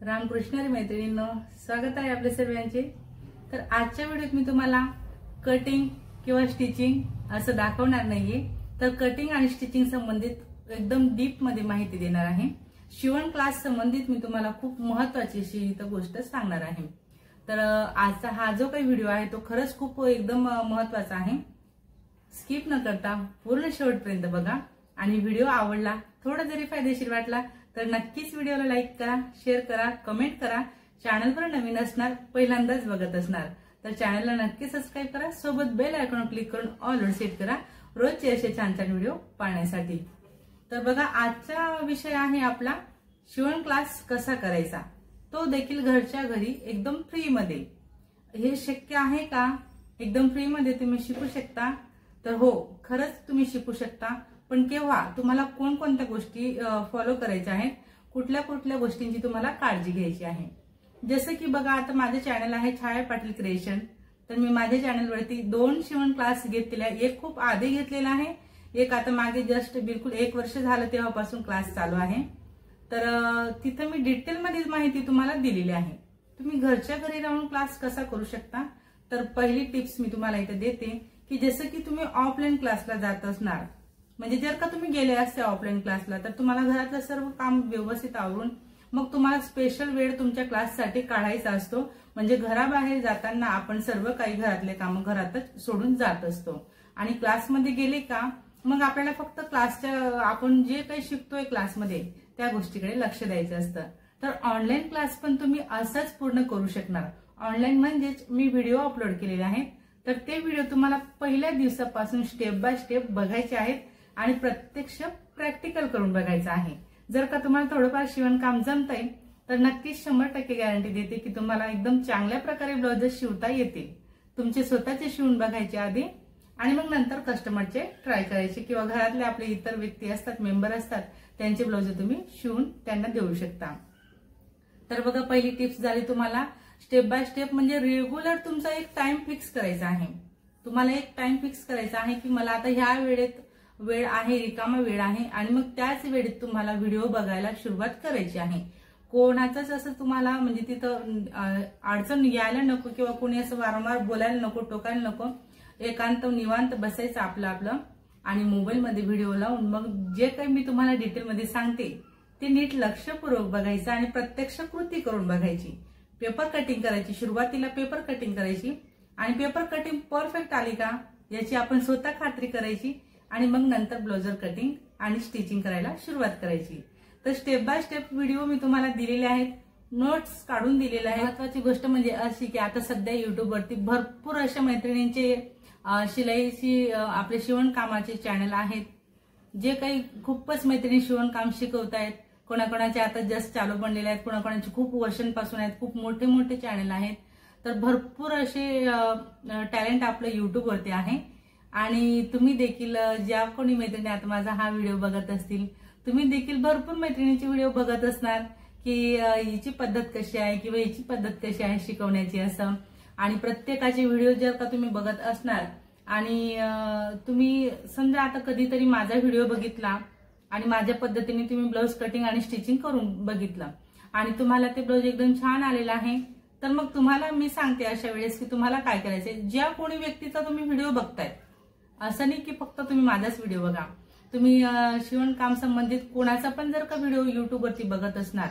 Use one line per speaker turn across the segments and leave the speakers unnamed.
रामकृष्ण मैत्रिणींनो, स्वागत आहे आपल्या सर्वांचे। तर आजच्या व्हिडिओत मी तुम्हाला कटिंग किंवा स्टिचिंग असं दाखवणार नाहीये, तर कटिंग आणि स्टिचिंग संबंधित एकदम डीप मध्ये माहिती देणार आहे। शिवण क्लास संबंधित मी तुम्हाला खूप महत्त्वाची अशी इथं गोष्ट सांगणार आहे। तर आजचा हा जो काही व्हिडिओ आहे तो खरंच खूप एकदम महत्त्वाचा आहे। स्किप न करता पूर्ण शेवटपर्यंत बघा आणि व्हिडिओ आवडला, थोडा जरी फायदेशीर वाटला तर नक्कीच व्हिडिओला लाईक करा, शेअर करा, कमेंट करा। चॅनलवर नवीन असणार, पहिल्यांदाच बघत असणार तर चॅनलला नक्की सबस्क्राइब करा, सोबत बेल आयकॉन क्लिक करून ऑल वर सेट करा रोजचे असे छान छान व्हिडिओ पाहण्यासाठी। तर बघा, आजचा विषय आहे आपला शिवण क्लास कसा करायचा, तो देखील घरच्या घरी एकदम फ्री मध्ये। हे शक्य आहे का? एकदम फ्री मध्ये तुम्ही शिकू शकता? तर हो, खरंच तुम्ही शिकू शकता, पण केव्हा? तुम्हाला कोणकोणत्या गोष्टी फॉलो करायच्या आहेत, कुठल्या कुठल्या गोष्टींची तुम्हाला काळजी घ्यायची आहे। जसं की बघा, आता माझे चॅनल आहे छाया पाटील क्रिएशन, तर मी माझ्या चॅनलवरती 2 शिवण क्लास घेतलेला आहे। एक खूप आधी घेतलेला आहे, एक आता मागे जस्ट बिलकुल 1 वर्ष झालं तेव्हापासून क्लास चालू आहे। तर तिथं मी डिटेलमध्ये माहिती तुम्हाला दिलेली आहे। तुम्ही घरच्या घरी राहून क्लास कसा करू शकता, तर पहिली टिप्स मी तुम्हाला इथे देते की जसं की तुम्ही ऑफलाईन क्लासला जात असणार, म्हणजे जर का तुम्ही गेले असते ऑफलाईन क्लासला तर तुम्हाला घरातलं सर्व काम व्यवस्थित आवरून मग तुम्हाला स्पेशल वेळ तुमच्या क्लाससाठी काढायचा असतो। म्हणजे घराबाहेर जाताना आपण सर्व काही घरातले काम घरातच सोडून जात असतो आणि क्लासमध्ये गेले का मग आपल्याला फक्त क्लासच्या आपण जे काही शिकतोय क्लासमध्ये त्या गोष्टीकडे लक्ष द्यायचं असतं। तर ऑनलाईन क्लास पण तुम्ही असंच पूर्ण करू शकणार। ऑनलाईन म्हणजेच मी व्हिडिओ अपलोड केलेले आहेत, तर ते व्हिडिओ तुम्हाला पहिल्या दिवसापासून स्टेप बाय स्टेप बघायचे आहेत आणि प्रत्यक्ष प्रॅक्टिकल करून बघायचं आहे। जर का तुम्हाला थोडंफार शिवणकाम जमतंय तर नक्कीच 100% गॅरंटी देते की तुम्हाला एकदम चांगल्या प्रकारे ब्लाउज शिवता येतील। तुमचे स्वतःचे शिवून बघायचे आधी आणि मग नंतर कस्टमरचे ट्राय करायचे किंवा घरातले आपले इतर व्यक्ती असतात, मेंबर असतात, त्यांचे ब्लाउज तुम्ही शिवून त्यांना देऊ शकता। तर बघा, पहिली टिप्स झाली तुम्हाला स्टेप बाय स्टेप, म्हणजे रेग्युलर तुमचा एक टाइम फिक्स करायचा आहे। तुम्हाला एक टाइम फिक्स करायचा आहे की मला आता ह्या वेळेत वेळ आहे, रिकामा वेळ आहे आणि मग त्याच वेळेत तुम्हाला व्हिडिओ बघायला सुरुवात करायची आहे। कोणाचंच असं तुम्हाला म्हणजे तिथं अडचण यायला नको किंवा कोणी असं वारंवार बोलायला नको, टोकायला नको। एकांत निवांत बसायचं आपलं आणि मोबाईलमध्ये व्हिडिओ लावून मग जे काही मी तुम्हाला डिटेलमध्ये सांगते ते नीट लक्षपूर्वक बघायचं आणि प्रत्यक्ष कृती करून बघायची। पेपर कटिंग करायची, सुरुवातीला पेपर कटिंग करायची आणि पेपर कटिंग परफेक्ट आली का याची आपण स्वतः खात्री करायची आणि मग नंतर ब्लाउजर कटिंग आणि स्टिचिंग करायला सुरुवात करायची। तर स्टेप बाय स्टेप व्हिडिओ मी तुम्हाला दिलेले आहेत, नोट्स काढून दिलेले आहेत। महत्वाची गोष्ट म्हणजे अशी की आता सध्या युट्यूबवरती भरपूर अशा मैत्रिणींचे शिलाईची आपले शिवणकामाचे चॅनल आहेत, जे काही खूपच मैत्रिणी शिवणकाम शिकवतायत। कोणाकोणाचे आता जस्ट चालू बनलेले आहेत, कोणाकोणाचे खूप वर्षांपासून आहेत, खूप मोठे मोठे चॅनल आहेत। तर भरपूर असे टॅलेंट आपलं युट्यूबवरती आहे आणि तुम्ही देखील ज्या कोणी मैत्रिणी आता माझा हा व्हिडिओ बघत असतील, तुम्ही देखील भरपूर मैत्रिणींचे व्हिडिओ बघत असणार की हिची पद्धत कशी आहे किंवा हिची पद्धत कशी आहे शिकवण्याची असं। आणि प्रत्येकाचे व्हिडिओ जर का तुम्ही बघत असणार आणि तुम्ही समजा आता कधीतरी माझा व्हिडिओ बघितला आणि माझ्या पद्धतीने तुम्ही ब्लाउज कटिंग आणि स्टिचिंग करून बघितलं आणि तुम्हाला ते ब्लाउज एकदम छान आलेलं आहे, तर मग तुम्हाला मी सांगते अशा वेळेस की तुम्हाला काय करायचंय। ज्या कोणी व्यक्तीचा तुम्ही व्हिडिओ बघताय, असं नाही की फक्त तुम्ही माझाच व्हिडिओ बघा, तुम्ही शिवणकाम संबंधित कोणाचा पण जर का व्हिडिओ युट्यूबवरती बघत असणार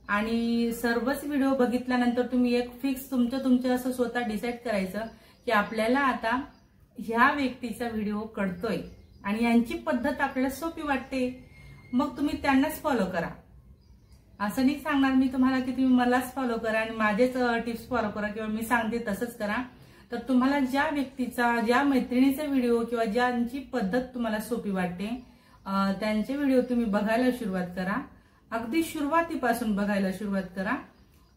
आणि सर्वच व्हिडिओ बघितल्यानंतर तुम्ही एक फिक्स तुमचं असं स्वतः डिसाईड करायचं की आपल्याला आता ह्या व्यक्तीचा व्हिडिओ कळतोय आणि यांची पद्धत आपल्याला सोपी वाटते, मग तुम्ही त्यांनाच फॉलो करा। असं नाही सांगणार मी तुम्हाला की तुम्ही मलाच फॉलो करा आणि माझेच टिप्स फॉलो करा किंवा मी सांगते तसंच करा। तर तुम्हाला ज्या व्यक्तीचा, ज्या मैत्रिणीचा व्हिडिओ किंवा ज्यांची पद्धत तुम्हाला सोपी वाटते त्यांचे व्हिडिओ तुम्ही बघायला सुरुवात करा। अगदी सुरुवातीपासून बघायला सुरुवात करा,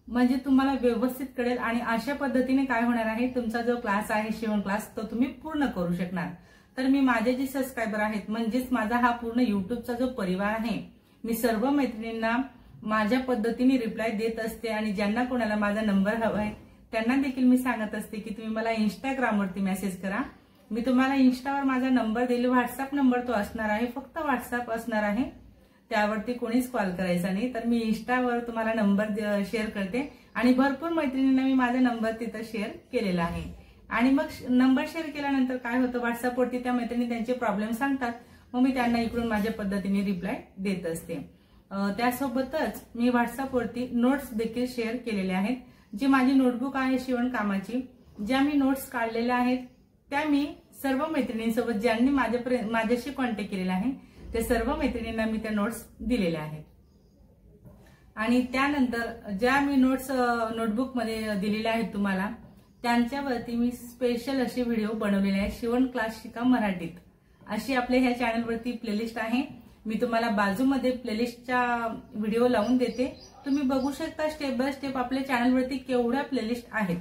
म्हणजे तुम्हाला व्यवस्थित कळेल आणि अशा पद्धतीने काय होणार आहे, तुमचा जो क्लास आहे शिवण क्लास तो तुम्ही पूर्ण करू शकणार। तर मी माझे जे सबस्क्रायबर आहेत, म्हणजेच माझा हा पूर्ण युट्यूबचा जो परिवार आहे, मी सर्व मैत्रिणींना माझ्या पद्धतीने रिप्लाय देत असते आणि ज्यांना कोणाला माझा नंबर हवा आहे त्यांना देखील मी सांगत असते की तुम्ही मला इंस्टाग्रामवरती मेसेज करा। मी तुम्हाला इंस्टावर माझा नंबर दिला, व्हॉट्सअप नंबर तो असणार आहे, फक्त व्हॉट्सअप असणार आहे। त्यावरती कोणीच कॉल करायचा नाही। तर मी इंस्टावर तुम्हाला नंबर शेअर करते आणि भरपूर मैत्रिणींना मी माझा नंबर तिथं शेअर केलेला आहे। आणि मग नंबर शेअर केल्यानंतर काय होतं, व्हॉट्सअपवरती त्या मैत्रिणी त्यांचे प्रॉब्लेम सांगतात, मग मी त्यांना इकडून माझ्या पद्धतीने रिप्लाय देत असते। त्यासोबतच मी व्हॉट्सअपवरती नोट्स देखील शेअर केलेले आहेत। जी माझी नोटबुक आहे शिवणकामाची, ज्या मी नोट्स काढलेल्या आहेत त्या मी सर्व मैत्रिणींसोबत ज्यांनी माझ्याशी कॉन्टॅक्ट केलेला आहे ते सर्व मैत्रिणींना मी त्या नोट्स दिलेल्या आहेत। आणि त्यानंतर ज्या मी नोट्स नोटबुकमध्ये दिलेल्या आहेत तुम्हाला, त्यांच्यावरती मी स्पेशल असे व्हिडिओ बनवलेले आहेत। शिवण क्लास शिका मराठीत अशी आपल्या ह्या चॅनलवरती प्लेलिस्ट आहे। मी तुम्हाला बाजूमध्ये प्लेलिस्टचा व्हिडिओ लावून देते, तुम्ही बघू शकता स्टेप बाय स्टेप आपल्या चॅनलवरती केवढ्या प्लेलिस्ट आहेत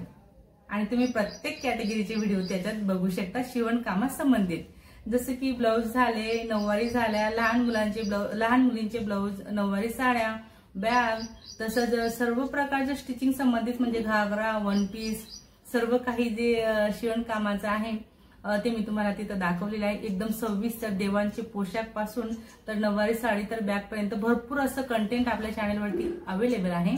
आणि तुम्ही प्रत्येक कॅटेगरीचे व्हिडिओ त्याच्यात बघू शकता शिवणकामा संबंधित, जसे की ब्लाऊज झाले, नऊवारी झाल्या, लहान मुलींचे ब्लाऊज, नऊवारी साड्या, बॅग, तसंच सर्व प्रकारच्या स्टिचिंग संबंधित म्हणजे घागरा, वन पीस, सर्व काही जे शिवणकामाचं आहे ते मी तुम्हाला तिथं दाखवलेलं आहे। एकदम सविस्तर देवांचे पोशाख पासून तर नऊवारी साडी तर बॅग पर्यंत भरपूर असं कंटेंट आपल्या चॅनलवरती अवेलेबल आहे।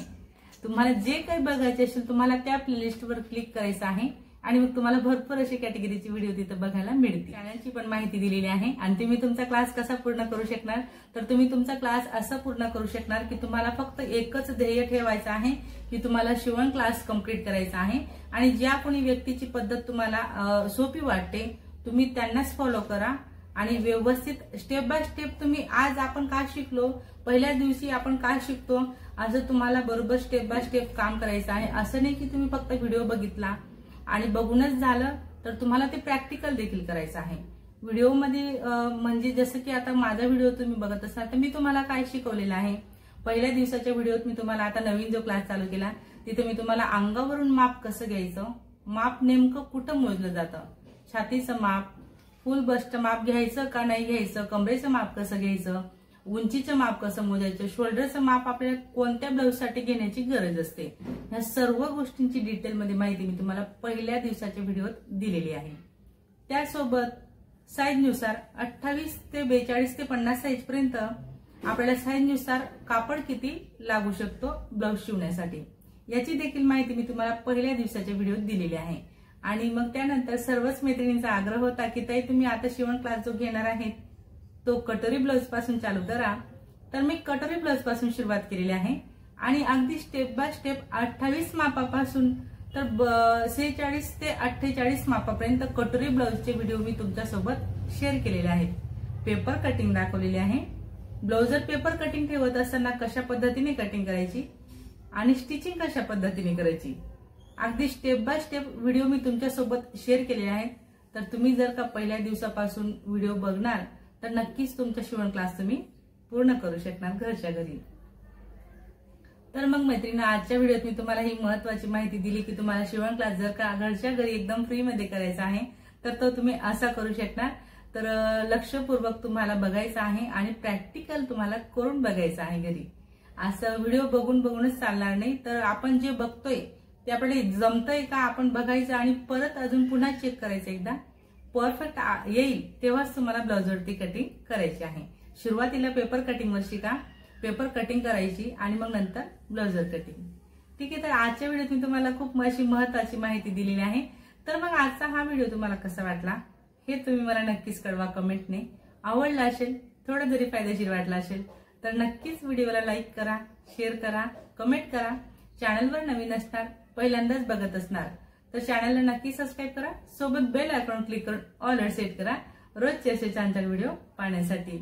तुम्हाला जे काही बघायचे असेल तुम्हाला त्या प्लेलिस्टवर क्लिक करायचं आहे आणि मग तुम्हाला भरपूर असे कॅटेगरीचे व्हिडिओ तिथं बघायला मिळतील। चॅनलची पण माहिती दिलेली आहे। आणि तुम्ही तुमचा क्लास कसा पूर्ण करू शकणार, तर तुम्ही तुमचा क्लास असं पूर्ण करू शकणार की तुम्हाला फक्त एकच ध्येय ठेवायचं आहे की तुम्हाला शिवण क्लास कंप्लीट करायचा आहे। आणि ज्या कोणी व्यक्तीची पद्धत तुम्हाला सोपी वाटते तुम्ही त्यांनाच फॉलो करा आणि व्यवस्थित स्टेप बाय स्टेप तुम्ही आज आपण काय शिकलो, पहिल्या दिवशी आपण काय शिकतो, असं तुम्हाला बरोबर स्टेप बाय स्टेप काम करायचं आहे। असं नाही की तुम्ही फक्त व्हिडिओ बघितला आणि बघूनच झालं, तर तुम्हाला ते प्रॅक्टिकल देखील करायचं आहे। व्हिडिओमध्ये म्हणजे जसं की आता माझा व्हिडिओ तुम्ही बघत असाल तर मी तुम्हाला काय शिकवलेलं आहे, पहिल्या दिवसाच्या व्हिडिओत मी तुम्हाला आता नवीन जो क्लास चालू केला तिथे मी तुम्हाला अंगावरून माप कसं घ्यायचं, माप नेमकं कुठं मोजलं जातं, छातीचं माप, फुल बस्ट माप घ्यायचं का नाही घ्यायचं, कमरेचं माप कसं घ्यायचं, उंचीचं माप कसं मोजायचं, शोल्डरचं माप आपल्याला कोणत्या ब्लाऊजसाठी घेण्याची गरज असते, ह्या सर्व गोष्टींची डिटेलमध्ये माहिती मी तुम्हाला पहिल्या दिवसाच्या व्हिडिओत दिलेली आहे। त्यासोबत साईजनुसार 28 ते 42 ते 50 साईज पर्यंत आपल्याला साईजनुसार कापड किती लागू शकतो ब्लाऊज शिवण्यासाठी याची देखील माहिती मी तुम्हाला पहिल्या दिवसाच्या व्हिडिओत दिलेली आहे। आणि मग त्यानंतर सर्वच मैत्रिणींचा आग्रह होता की ताई तुम्ही आता शिवण क्लास जो घेणार आहे तो कटोरी ब्लाऊज पासून चालू करा, तर मी कटोरी ब्लाऊज पासून सुरुवात केलेली आहे आणि अगदी स्टेप बाय स्टेप 28 मापापासून तर 46 ते 48 मापापर्यंत कटोरी ब्लाऊजचे व्हिडिओ मी तुमच्यासोबत शेअर केलेले आहेत। पेपर कटिंग दाखवलेली आहे, ब्लाऊजर पेपर कटिंग ठेवत असताना कशा पद्धतीने कटिंग करायची आणि स्टिचिंग कशा पद्धतीने करायची, अगदी स्टेप बाय स्टेप व्हिडिओ मी तुमच्यासोबत शेअर केलेले आहेत। तर तुम्ही जर का पहिल्या दिवसापासून व्हिडिओ बघणार तर नक्कीच तुमचा शिवण क्लास तुम्ही पूर्ण करू शकणार घरच्या घरी। तर मग मैत्रिणी, आजच्या व्हिडिओत मी तुम्हाला ही महत्वाची माहिती दिली की तुम्हाला शिवण क्लास जर का घरच्या घरी एकदम फ्री मध्ये करायचा आहे तर तो तुम्ही असा करू शकणार। तर लक्षपूर्वक तुम्हाला बघायचं आहे आणि प्रॅक्टिकल तुम्हाला करून बघायचं आहे घरी। असं व्हिडिओ बघूनच चालणार नाही, तर आपण जे बघतोय ते आपल्याला जमतंय का आपण बघायचं आणि परत अजून पुन्हा चेक करायचं, एकदा परफेक्ट येईल तेव्हाच तुम्हाला ब्लाऊजवरती कटिंग करायची आहे। सुरुवातीला पेपर कटिंगवर शिका, पेपर कटिंग करायची आणि मग नंतर ब्लाऊजर कटिंग। ठीक आहे, तर आजच्या व्हिडिओत मी तुम्हाला खूप अशी महत्वाची माहिती दिलेली आहे। तर मग आजचा हा व्हिडिओ तुम्हाला कसा वाटला हे तुम्ही मला नक्कीच कळवा कमेंटने। आवडला असेल, थोडा जरी फायदेशीर वाटला असेल तर नक्कीच व्हिडिओला लाईक करा, शेअर करा, कमेंट करा। चॅनलवर नवीन असणार, पहिल्यांदाच बघत असणार तर चॅनलला नक्की सबस्क्राईब करा, सोबत बेल आयकॉन क्लिक करून ऑल वर सेट करा रोजचे असे छान छान व्हिडिओ पाहण्यासाठी।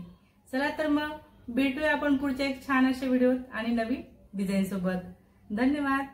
चला तर मग भेटूया आपण पुढच्या एक छान अशा व्हिडिओत आणि नवीन डिझाईन सोबत। धन्यवाद।